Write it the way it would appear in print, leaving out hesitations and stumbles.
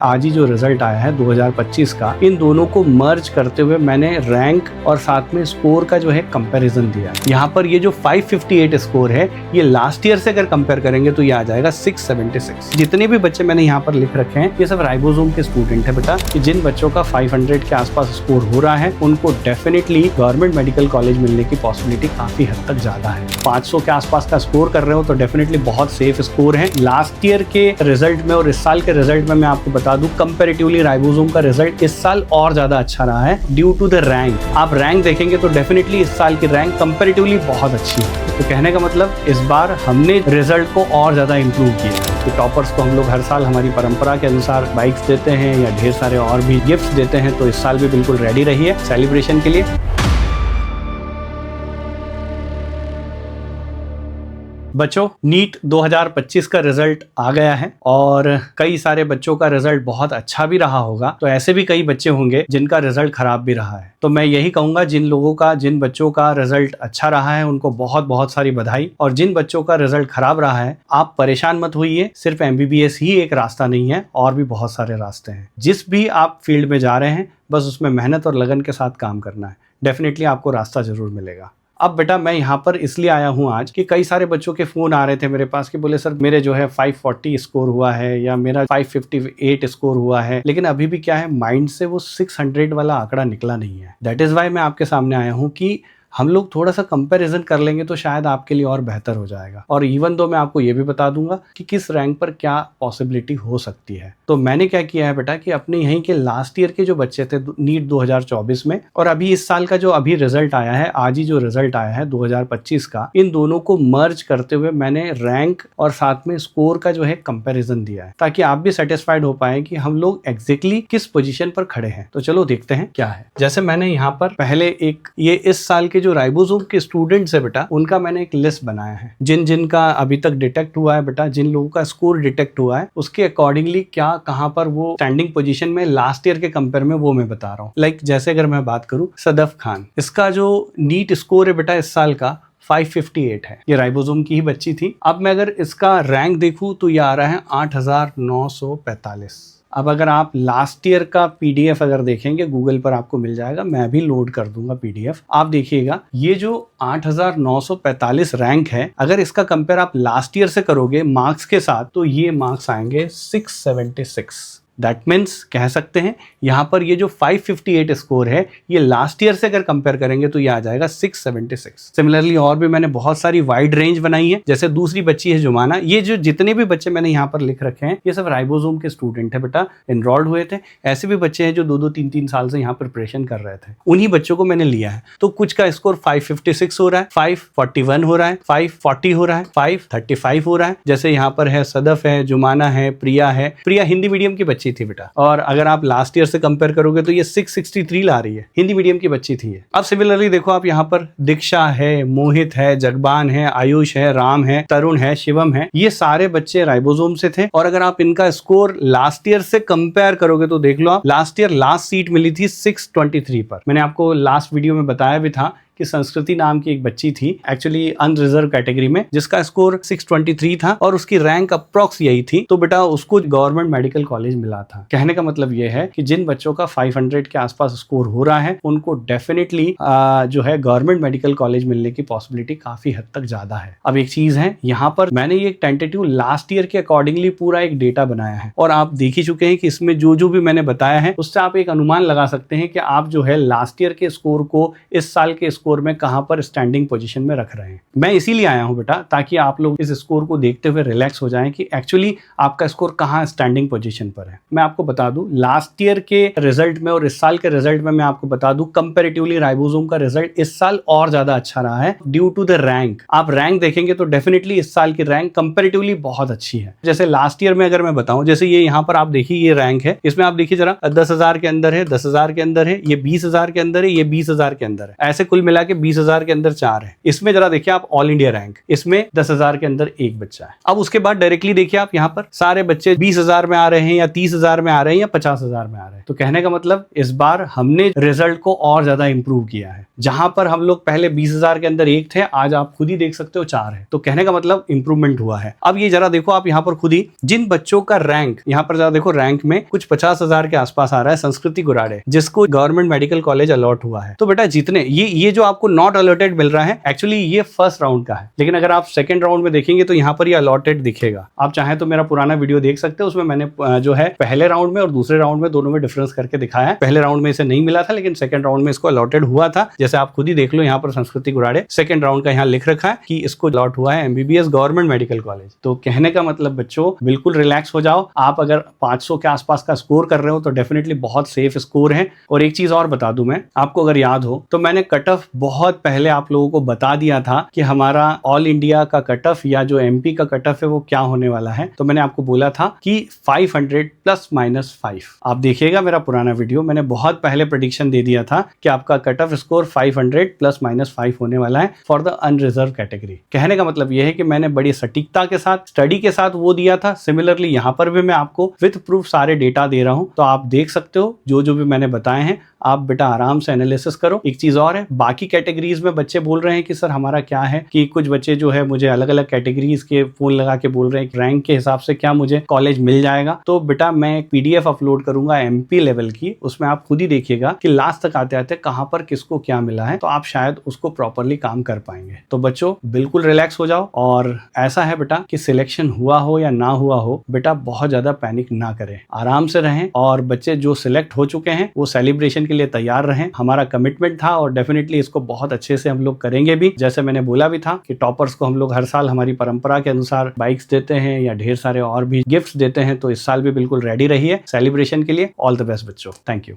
आज ही जो रिजल्ट आया है 2025 का, इन दोनों को मर्ज करते हुए मैंने रैंक और साथ में स्कोर का जो है कंपैरिजन दिया। यहाँ पर ये जो 558 स्कोर है, ये लास्ट ईयर से अगर कंपेयर करेंगे तो ये आ जाएगा 676। जितने भी बच्चे मैंने यहाँ पर लिख रखे हैं ये सब राइबोसोम के स्टूडेंट है बेटा। कि जिन बच्चों का 500 के आसपास स्कोर हो रहा है उनको डेफिनेटली गवर्नमेंट मेडिकल कॉलेज मिलने की पॉसिबिलिटी काफी हद तक ज्यादा है। 500 के आसपास का स्कोर कर रहे हो तो डेफिनेटली बहुत सेफ स्कोर है। लास्ट ईयर के रिजल्ट में और इस साल के रिजल्ट में मैं आपको बता दूं, कंपैरेटिवली राइबोसोम का रिजल्ट इस साल और ज्यादा अच्छा रहा है ड्यू टू द रैंक। आप रैंक देखेंगे तो डेफिनेटली इस साल की रैंक कंपैरेटिवली बहुत अच्छी है। तो कहने का मतलब इस बार हमने रिजल्ट को और ज्यादा इंप्रूव किया। तो टॉपर्स को हम लोग हर साल हमारी परंपरा के अनुसार बाइक्स देते हैं या ढेर सारे और भी गिफ्ट्स देते हैं, तो इस साल भी बिल्कुल रेडी रहिए सेलिब्रेशन के लिए। बच्चों, नीट 2025 का रिजल्ट आ गया है और कई सारे बच्चों का रिजल्ट बहुत अच्छा भी रहा होगा। तो ऐसे भी कई बच्चे होंगे जिनका रिजल्ट खराब भी रहा है। तो मैं यही कहूंगा, जिन बच्चों का रिजल्ट अच्छा रहा है उनको बहुत बहुत सारी बधाई, और जिन बच्चों का रिजल्ट खराब रहा है आप परेशान मत होइए। सिर्फ MBBS ही एक रास्ता नहीं है, और भी बहुत सारे रास्ते हैं। जिस भी आप फील्ड में जा रहे हैं बस उसमें मेहनत और लगन के साथ काम करना है, डेफिनेटली आपको रास्ता जरूर मिलेगा। अब बेटा मैं यहाँ पर इसलिए आया हूँ आज कि कई सारे बच्चों के फ़ोन आ रहे थे मेरे पास कि बोले सर मेरे जो है 540 स्कोर हुआ है या मेरा 558 स्कोर हुआ है, लेकिन अभी भी क्या है, माइंड से वो 600 वाला आंकड़ा निकला नहीं है। दैट इज़ वाई मैं आपके सामने आया हूँ कि हम लोग थोड़ा सा कंपैरिजन कर लेंगे तो शायद आपके लिए और बेहतर हो जाएगा। और इवन दो मैं आपको ये भी बता दूंगा कि किस रैंक पर क्या पॉसिबिलिटी हो सकती है। तो मैंने क्या किया है बेटा कि अपने यहीं के लास्ट ईयर के जो बच्चे थे नीट 2024 में, और अभी इस साल का जो अभी रिजल्ट आया है, आज ही जो रिजल्ट आया है 2025 का, इन दोनों को मर्ज करते हुए मैंने रैंक और साथ में स्कोर का जो है कंपेरिजन दिया है, ताकि आप भी सेटिस्फाइड हो पाए कि हम लोग एग्जैक्टली किस पोजीशन पर खड़े हैं। तो चलो देखते हैं क्या है। जैसे मैंने यहाँ पर पहले ये इस साल के जो राइबोसोम के स्टूडेंट्स है बेटा, उनका मैंने एक लिस्ट बनाया है। जिन का अभी तक डिटेक्ट हुआ है बेटा, जिन लोगों का स्कोर डिटेक्ट हुआ है उसके अकॉर्डिंगली क्या कहां पर वो स्टैंडिंग पोजीशन में लास्ट ईयर के कंपेयर में, वो मैं बता रहा हूँ। लाइक जैसे अगर मैं बात करूं सदफ खान, इसका जो नीट स्कोर है बेटा इस साल का 558 है। ये राइबोसोम की ही बच्ची थी। अब मैं अगर इसका रैंक देखूं तो ये आ रहा है 8945। अब अगर आप लास्ट ईयर का PDF अगर देखेंगे गूगल पर आपको मिल जाएगा, मैं भी लोड कर दूंगा PDF। आप देखिएगा ये जो 8945 रैंक है, अगर इसका कंपेयर आप लास्ट ईयर से करोगे मार्क्स के साथ तो ये मार्क्स आएंगे 676। दैट मीन्स कह सकते हैं यहाँ पर ये जो 558 स्कोर है ये लास्ट ईयर से अगर कंपेयर करेंगे तो ये आ जाएगा 676। सिमिलरली और भी मैंने बहुत सारी वाइड रेंज बनाई है। जैसे दूसरी बच्ची है जुमाना, ये जो जितने भी बच्चे मैंने यहाँ पर लिख रखे हैं ये सब राइबोसोम के स्टूडेंट है बेटा, एनरोल्ड हुए थे। ऐसे भी बच्चे हैं जो 2-2, 3-3 साल से यहाँ प्रिपरेशन कर रहे थे, उन्हीं बच्चों को मैंने लिया है। तो कुछ का स्कोर 556 हो रहा है, 541 हो रहा है, 540 हो रहा है, 535 हो रहा है। जैसे यहाँ पर है सदफ है, जुमाना है, प्रिया है। प्रिया हिंदी मीडियम की बच्ची थी बेटा, और अगर आप लास्ट ईयर से कंपेयर करोगे तो ये 663 ला रही है। हिंदी मीडियम की बच्ची थी ये। अब सिमिलरली देखो आप यहाँ पर दीक्षा है, मोहित है, जगबान है, आयुष है, राम है, तरुण है, शिवम है। ये सारे बच्चे राइबोसोम से थे। और अगर आप इनका स्कोर लास्ट ईयर से कंपेयर करोगे तो देख लो आप, लास्ट ईयर लास्ट सीट मिली थी 623 पर। मैंने आपको लास्ट वीडियो में बताया भी था कि संस्कृति नाम की एक बच्ची थी, एक्चुअली अनरिजर्व कैटेगरी में, जिसका स्कोर 623 था और उसकी रैंक अप्रॉक्स यही थी। तो बेटा उसको गवर्नमेंट मेडिकल कॉलेज मिला था। कहने का मतलब यह है कि जिन बच्चों का 500 के आसपास स्कोर हो रहा है उनको डेफिनेटली जो है गवर्नमेंट मेडिकल कॉलेज मिलने की पॉसिबिलिटी काफी हद तक ज्यादा है। अब एक चीज है, यहाँ पर मैंने ये एक टेंटेटिव लास्ट ईयर के अकॉर्डिंगली पूरा एक डेटा बनाया है, और आप देख ही चुके हैं कि इसमें जो भी मैंने बताया है उससे आप एक अनुमान लगा सकते हैं कि आप जो है लास्ट ईयर के स्कोर को इस साल के स्कोर में कहां पर स्टैंडिंग पोजीशन में रख रहे हैं। मैं इसीलिए आया हूं बेटा, ताकि आप लोग इस स्कोर को देखते हुए रिलैक्स हो जाएं कि एक्चुअली आपका स्कोर कहां स्टैंडिंग पोजीशन पर है। मैं आपको बता दूं लास्ट ईयर के रिजल्ट में और इस साल के रिजल्ट में मैं आपको बता दूं, कंपैरेटिवली राइबोसोम का रिजल्ट इस साल और ज्यादा अच्छा रहा है ड्यू टू द रैंक। आप रैंक देखेंगे तो डेफिनेटली इस साल की रैंक कंपैरेटिवली बहुत अच्छी है। जैसे लास्ट ईयर में अगर मैं बताऊं, जैसे ये यहाँ पर आप देखिए ये रैंक है, इसमें आप देखिए जरा 10,000 के अंदर है, 10,000 के अंदर है, ये 20,000 के अंदर है, ये 20,000 के अंदर है। ऐसे कुल मिला के 20,000 के अंदर 4 है। इसमें जरा देखिए आप ऑल इंडिया रैंक, इसमें 10,000 के अंदर एक बच्चा है। अब उसके बाद डायरेक्टली देखिए आप यहाँ पर सारे बच्चे 20,000 में आ रहे हैं या 30,000 में आ रहे हैं या 50,000 में आ रहे हैं। तो कहने का मतलब इस बार हमने रिजल्ट को और ज्यादा इंप्रूव किया है। जहां पर हम लोग पहले 20,000 के अंदर एक थे, आज आप खुद ही देख सकते हो 4 है। तो कहने का मतलब इंप्रूवमेंट हुआ है। अब ये जरा देखो आप यहाँ पर खुद ही, जिन बच्चों का रैंक यहाँ पर जरा देखो, रैंक में कुछ 50,000 के आसपास आ रहा है, संस्कृति गुराड़े, जिसको गवर्नमेंट मेडिकल कॉलेज अलॉट हुआ है। तो बेटा जितने ये जो आपको नॉट अलॉटेड मिल रहा है, एक्चुअली ये फर्स्ट राउंड का है, लेकिन अगर आप सेकंड राउंड में देखेंगे तो यहाँ पर ये अलॉटेड दिखेगा। आप चाहें तो मेरा पुराना वीडियो देख सकते हो, उसमें मैंने जो है पहले राउंड में और दूसरे राउंड में दोनों में डिफरेंस करके दिखाया है। पहले राउंड में इसे नहीं मिला था, लेकिन सेकंड राउंड में इसको अलॉटेड हुआ था। जैसे आप खुद ही देख लो, यहाँ पर संस्कृति गुराड़े सेकंड राउंड का यहाँ लिख रखा है कि इसको अलॉट हुआ है एमबीबीएस गवर्नमेंट मेडिकल कॉलेज। तो कहने का मतलब बच्चों बिल्कुल रिलैक्स हो जाओ। आप अगर 500 के आसपास का स्कोर कर रहे हो तो डेफिनेटली बहुत सेफ स्कोर है। और एक चीज और बता दूं मैं आपको, अगर याद हो तो मैंने कट ऑफ बहुत पहले आप लोगों को बता दिया था कि हमारा ऑल इंडिया का कट ऑफ या जो एमपी का कट ऑफ है वो क्या होने वाला है। तो मैंने आपको बोला था कि 500 ±5। आप देखिएगा मेरा पुराना वीडियो, मैंने बहुत पहले प्रेडिक्शन दे दिया था कि आपका कट ऑफ स्कोर 500 ±5 होने वाला है फॉर द अनरिजर्व कैटेगरी। कहने का मतलब यह है कि मैंने बड़ी सटीकता के साथ, स्टडी के साथ वो दिया था। सिमिलरली यहाँ पर भी मैं आपको विद प्रूफ सारे डेटा दे रहा हूं, तो आप देख सकते हो जो भी मैंने बताए हैं। आप बेटा आराम से एनालिसिस करो। एक चीज और है, बाकी कैटेगरीज में बच्चे बोल रहे हैं कि सर हमारा क्या है, कि कुछ बच्चे जो है मुझे अलग अलग कैटेगरीज के फोन लगा के बोल रहे हैं रैंक के हिसाब से क्या मुझे कॉलेज मिल जाएगा। तो बेटा मैं एक पीडीएफ अपलोड करूंगा एमपी लेवल की, उसमें आप खुद ही देखिएगा कि लास्ट तक आते आते कहां पर किसको क्या मिला है, तो आप शायद उसको प्रॉपरली काम कर पाएंगे। तो बच्चों बिल्कुल रिलैक्स हो जाओ। और ऐसा है बेटा कि सिलेक्शन हुआ हो या ना हुआ हो, बेटा बहुत ज्यादा पैनिक ना करें, आराम से रहें। और बच्चे जो सिलेक्ट हो चुके हैं वो सेलिब्रेशन के लिए तैयार रहें। हमारा कमिटमेंट था और डेफिनेटली इसको बहुत अच्छे से हम लोग करेंगे भी। जैसे मैंने बोला भी था कि टॉपर्स को हम लोग हर साल हमारी परंपरा के अनुसार बाइक्स देते हैं या ढेर सारे और भी गिफ्ट्स देते हैं, तो इस साल भी बिल्कुल रेडी रहिए सेलिब्रेशन के लिए। ऑल द बेस्ट बच्चों, थैंक यू।